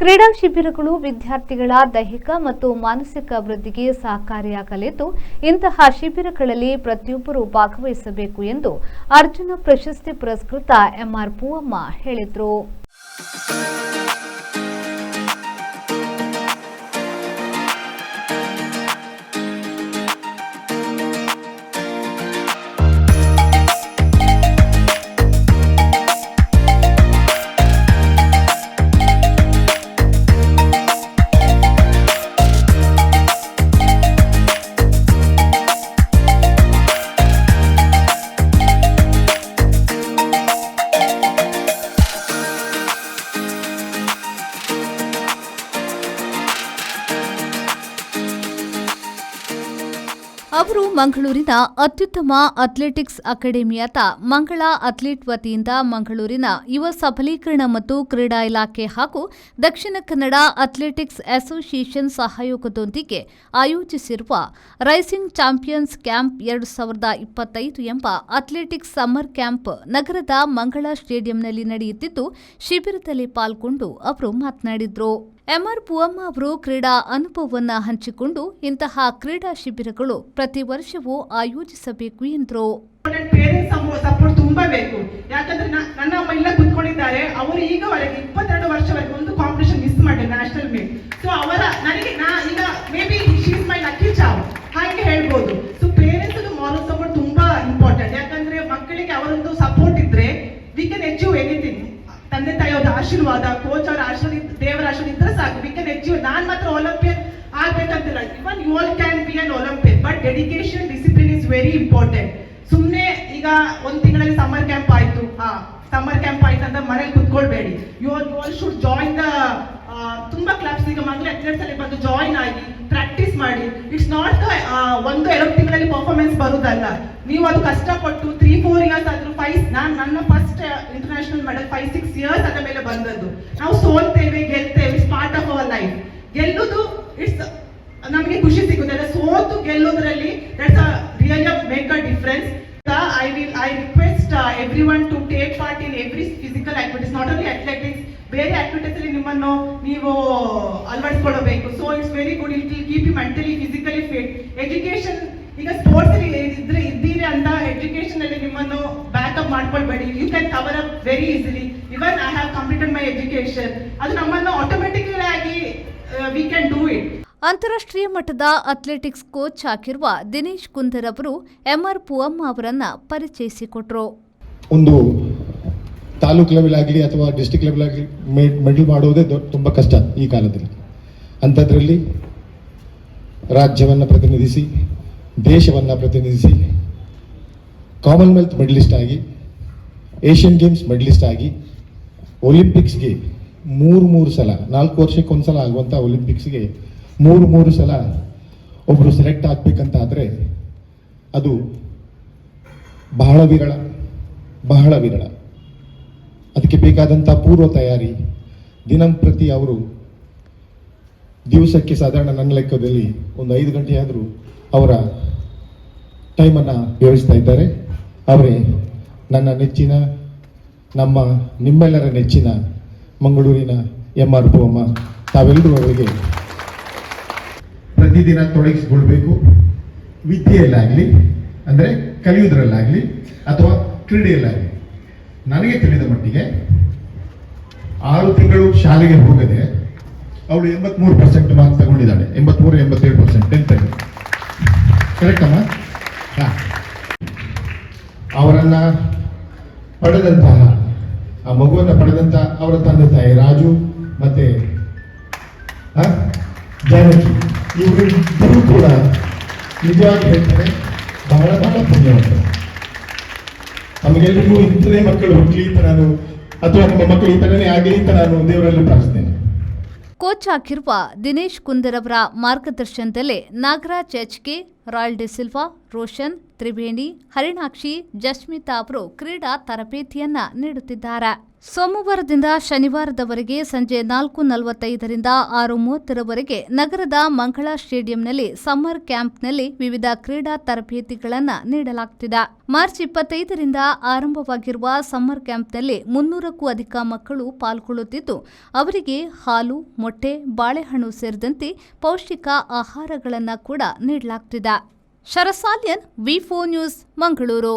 ಕ್ರೀಡಾ ಶಿಬಿರಗಳು ವಿದ್ಯಾರ್ಥಿಗಳ ದೈಹಿಕ ಮತ್ತು ಮಾನಸಿಕ ಅಭಿವೃದ್ಧಿಗೆ ಸಹಕಾರಿಯಾಗಲಿದ್ದು ಇಂತಹ ಶಿಬಿರಗಳಲ್ಲಿ ಪ್ರತಿಯೊಬ್ಬರೂ ಭಾಗವಹಿಸಬೇಕು ಎಂದು ಅರ್ಜುನ ಪ್ರಶಸ್ತಿ ಪುರಸ್ಕೃತ ಎಂಆರ್ ಪೂವಮ್ಮ ಹೇಳಿದರು. ಅವರು ಮಂಗಳೂರಿನ ಅತ್ಯುತ್ತಮ ಅಥ್ಲೆಟಿಕ್ಸ್ ಅಕಾಡೆಮಿಯಾದ ಮಂಗಳ ಅಥ್ಲೀಟ್ ವತಿಯಿಂದ ಮಂಗಳೂರಿನ ಯುವ ಸಬಲೀಕರಣ ಮತ್ತು ಕ್ರೀಡಾ ಇಲಾಖೆ ಹಾಗೂ ದಕ್ಷಿಣ ಕನ್ನಡ ಅಥ್ಲೆಟಿಕ್ಸ್ ಅಸೋಸಿಯೇಷನ್ ಸಹಯೋಗದೊಂದಿಗೆ ಆಯೋಜಿಸಿರುವ ರೈಸಿಂಗ್ ಚಾಂಪಿಯನ್ಸ್ ಕ್ಯಾಂಪ್ 2025 ಎಂಬ ಅಥ್ಲೆಟಿಕ್ಸ್ ಸಮ್ಮರ್ ಕ್ಯಾಂಪ್ ನಗರದ ಮಂಗಳ ಸ್ಟೇಡಿಯಂನಲ್ಲಿ ನಡೆಯುತ್ತಿದ್ದು, ಶಿಬಿರದಲ್ಲಿ ಪಾಲ್ಗೊಂಡು ಅವರು ಮಾತನಾಡಿದರು. ಎಂಆರ್ ಪೂವಮ್ಮ ಅವರು ಕ್ರೀಡಾ ಅನುಭವವನ್ನು ಹಂಚಿಕೊಂಡು ಇಂತಹ ಕ್ರೀಡಾ ಶಿಬಿರಗಳು ಪ್ರತಿ ವರ್ಷವೂ ಆಯೋಜಿಸಬೇಕು ಎಂದರು. ಸಪೋರ್ಟ್ ತುಂಬಾ ಬೇಕು. ಯಾಕಂದ್ರೆ ನನ್ನ ಅಮ್ಮ ಇಲ್ಲ ಕುತ್ಕೊಂಡಿದ್ದಾರೆ. ಅವರು ಈಗವರೆಗೆ 22 ವರ್ಷವರೆಗೆ ಒಂದು ಕಾಂಪಿಟೇಷನ್ ಮಿಸ್ ಮಾಡಿದ್ರು, ನ್ಯಾಷನಲ್ ಮೀಟ್. ಸೊ ಅವರ ನನಗೆ ಈಗ maybe she is my lucky ಚಾವ್ ಹಾಗೆ ಹೇಳ್ಬೋದು. ಸೊ ಪೇರೆಂಟ್ಸ್ ಮಾರಲ್ ಸಪೋರ್ಟ್ ತುಂಬಾ ಇಂಪಾರ್ಟೆಂಟ್. ಯಾಕಂದ್ರೆ ಮಕ್ಕಳಿಗೆ ಅವರೊಂದು ಸಪೋರ್ಟ್ ಇದ್ರೆ ವಿ ಕ್ಯಾನ್ ಅಚೀವ್ ಎನಿಥಿಂಗ್. ತಂದೆ ತಾಯಿಯವರ ಆಶೀರ್ವಾದ, ಕೋಚ್ ಅವರ ಆಶೀರ್ವಾದ, ದೇವರ ಆಶೀರ್ವಾದ ಇದ್ರೆ ಸಾಕು. We can achieve. ನಾನ್ ಮಾತ್ರ ಒಲಿಂಪಿಯನ್ ಆಗ್ಬೇಕಂತಿಲ್ಲ. Even you all can be an Olympian, but dedication, discipline is very important. ಸುಮ್ಮನೆ ಈಗ ಒಂದ್ ತಿಂಗಳಲ್ಲಿ ಸಮ್ಮರ್ ಕ್ಯಾಂಪ್ ಆಯ್ತು ಅಂತ ಮನೇಲಿ ಕುತ್ಕೊಳ್ಬೇಡಿ. You all should join the ತುಂಬಾ ಕ್ಲಬ್ಸ್. ಈಗ ಮಂಗಳೂರು ಅಥ್ಲೆಟ್ಸ್ ಅಲ್ಲಿ ಬಂದು ಜಾಯಿನ್ ಆಗಿ ಪ್ರಾಕ್ಟೀಸ್ ಮಾಡಿ. ಇಟ್ಸ್ ನಾಟ್ 1-2 ತಿಂಗಳಲ್ಲಿ ಪರ್ಫಾರ್ಮೆನ್ಸ್ ಬರುದಲ್ಲ. ನೀವು ಅದು ಕಷ್ಟಪಟ್ಟು 3-4 ಇಯರ್ಸ್ ಆದ್ರೂ ನನ್ನ ಫಸ್ಟ್ ಇಂಟರ್ನ್ಯಾಷನಲ್ ಮೆಡಲ್ 5-6 ಇಯರ್ಸ್ ಅದ ಮೇಲೆ ಬಂದದ್ದು. ನಾವು ಸೋಲ್ತೇವೆ, ಗೆಲ್ತೇವೆ, it's part of our life. ಗೆಲ್ಲುದು ಇಟ್ಸ್ ನಮಗೆ ಖುಷಿ ಸಿಗುತ್ತದೆ. ಸೋತು ಗೆಲ್ಲೋದ್ರಲ್ಲಿ that's really make a difference. I request everyone to take part in every physical activities, not only athletics, ಬೇರೆ ಆಕ್ಟಿವಿಟೀಸ್ ಅಲ್ಲಿ ನಿಮ್ಮನ್ನು ನೀವು ಅಳವಡಿಸಿಕೊಳ್ಳಬೇಕು. So it's very good. It will keep you mentally, physically fit. Education, ಈಗ sports ಅಲ್ಲಿ ಇದ್ದೀರಿ ಅಂತ education ಅಲ್ಲಿ ನಿಮ್ಮನ್ನು ಬ್ಯಾಕಪ್ ಮಾಡ್ಕೊಳ್ಬೇಡಿ. You can cover up very easily. Even I have completed my education. ಅದು ನಮ್ಮನ್ನು ಆಟೋಮೆಟಿಕಲಿ ಆಗಿ ವಿ ಕ್ಯಾನ್ ಡೂ ಇಟ್. ಅಂತಾರಾಷ್ಟ್ರೀಯ ಮಟ್ಟದ ಅಥ್ಲೆಟಿಕ್ಸ್ ಕೋಚ್ ಆಗಿರುವ ದಿನೇಶ್ ಕುಂದರ್ ಅವರು ಎಂಆರ್ ಪೂವಮ್ಮ ಅವರನ್ನ ಪರಿಚಯಿಸಿಕೊಟ್ರು. ಒಂದು ತಾಲೂಕು ಲೆವೆಲ್ ಆಗಲಿ ಅಥವಾ ಡಿಸ್ಟ್ರಿಕ್ಟ್ ಲೆವೆಲ್ ಆಗಲಿ ಮೆಡಲ್ ಮಾಡೋದೇ ತುಂಬ ಕಷ್ಟ ಈ ಕಾಲದಲ್ಲಿ. ಅಂಥದ್ರಲ್ಲಿ ರಾಜ್ಯವನ್ನು ಪ್ರತಿನಿಧಿಸಿ, ದೇಶವನ್ನು ಪ್ರತಿನಿಧಿಸಿ, ಕಾಮನ್ವೆಲ್ತ್ ಮೆಡಲಿಸ್ಟ್ ಆಗಿ, ಏಷ್ಯನ್ ಗೇಮ್ಸ್ ಮೆಡಲಿಸ್ಟ್ ಆಗಿ, ಒಲಿಂಪಿಕ್ಸ್ಗೆ 3 ಸಲ, 4 ವರ್ಷಕ್ಕೊಂದ್ಸಲ ಆಗುವಂಥ ಒಲಿಂಪಿಕ್ಸ್ಗೆ 3 ಸಲ ಒಬ್ಬರು ಸೆಲೆಕ್ಟ್ ಆಗಬೇಕಂತ ಆದರೆ ಅದು ಬಹಳ ವಿರಳ. ಅದಕ್ಕೆ ಬೇಕಾದಂಥ ಪೂರ್ವ ತಯಾರಿ ದಿನಂಪ್ರತಿ ಅವರು ದಿವಸಕ್ಕೆ ಸಾಧಾರಣ ನನ್ನ ಲೆಕ್ಕದಲ್ಲಿ ಒಂದು 5 ಗಂಟೆ ಆದರೂ ಅವರ ಟೈಮನ್ನು ವ್ಯವಹರಿಸ್ತಾ ಇದ್ದಾರೆ. ಅವರೇ ನನ್ನ ನೆಚ್ಚಿನ, ನಿಮ್ಮೆಲ್ಲರ ನೆಚ್ಚಿನ ಮಂಗಳೂರಿನ ಎಂಆರ್ ಪೂವಮ್ಮ. ತಾವೆಲ್ಲರೂ ಅವರಿಗೆ ಪ್ರತಿದಿನ ತೊಡಗಿಸಿಕೊಳ್ಬೇಕು. ವಿದ್ಯೆಯಲ್ಲಾಗಲಿ, ಅಂದರೆ ಕಲಿಯುವುದರಲ್ಲಾಗಲಿ ಅಥವಾ ಕ್ರೀಡೆಯಲ್ಲಾಗಲಿ. ನನಗೆ ತಿಳಿದ ಮಟ್ಟಿಗೆ 6 ತಿಂಗಳು ಶಾಲೆಗೆ ಹೋಗದೆ ಅವಳು 83% ಮಾರ್ಕ್ಸ್ ತಗೊಂಡಿದ್ದಾಳೆ. 83-87% 10th. ಕರೆಕ್ಟ್ ಅಮ್ಮ? ಅವರನ್ನ ಪಡೆದಂತಹ, ಆ ಮಗುವನ್ನು ಪಡೆದಂತ ಅವರ ತಂದೆ ತಾಯಿ ರಾಜು ಮತ್ತೆ ಜಾನಕಿ, ಇವರಿಬ್ಬರು ಕೂಡ ನಿಜವಾಗಿ ಹೇಳ್ತಾರೆ ಬಹಳ ಪುಣ್ಯವಂತರು. ನಮಗೆಲ್ಲರಿಗೂ ಇಂಥದೇ ಮಕ್ಕಳು ಹುಟ್ಟಲಿ ಅಂತ ನಾನು, ಅಥವಾ ನಮ್ಮ ಮಕ್ಕಳು ಈ ಥರನೇ ಆಗಲಿ ಅಂತ ನಾನು ದೇವರಲ್ಲಿ ಪ್ರಾರ್ಥಿಸ್ತೇನೆ. ಕೋಚ್ ಆಗಿರುವ ದಿನೇಶ್ ಕುಂದರ್ ಅವರ ಮಾರ್ಗದರ್ಶನದಲ್ಲೇ ನಾಗರಾಜ್ HK, ರಾಯಲ್ ಡಿ ಸಿಲ್ವಾ, ರೋಷನ್, ತ್ರಿವೇಣಿ, ಹರಿಣಾಕ್ಷಿ, ಜಸ್ಮಿತಾ ಅವರು ಕ್ರೀಡಾ ತರಬೇತಿಯನ್ನ ನೀಡುತ್ತಿದ್ದಾರೆ. ಸೋಮವಾರದಿಂದ ಶನಿವಾರದವರೆಗೆ ಸಂಜೆ 4:45ರಿಂದ 6:30ರವರೆಗೆ ನಗರದ ಮಂಗಳಾ ಸ್ಟೇಡಿಯಂನಲ್ಲಿ ಸಮ್ಮರ್ ಕ್ಯಾಂಪ್ನಲ್ಲಿ ವಿವಿಧ ಕ್ರೀಡಾ ತರಬೇತಿಗಳನ್ನು ನೀಡಲಾಗುತ್ತಿದೆ. ಮಾರ್ಚ್ 25ರಿಂದ ಆರಂಭವಾಗಿರುವ ಸಮ್ಮರ್ ಕ್ಯಾಂಪ್ನಲ್ಲಿ 300ಕ್ಕೂ ಅಧಿಕ ಮಕ್ಕಳು ಪಾಲ್ಗೊಳ್ಳುತ್ತಿದ್ದು, ಅವರಿಗೆ ಹಾಲು, ಮೊಟ್ಟೆ, ಬಾಳೆಹಣ್ಣು ಸೇರಿದಂತೆ ಪೌಷ್ಟಿಕ ಆಹಾರಗಳನ್ನು ಕೂಡ ನೀಡಲಾಗುತ್ತಿದೆ. ಶರಸಾಲಿಯನ್, ವಿ4 ನ್ಯೂಸ್, ಮಂಗಳೂರು.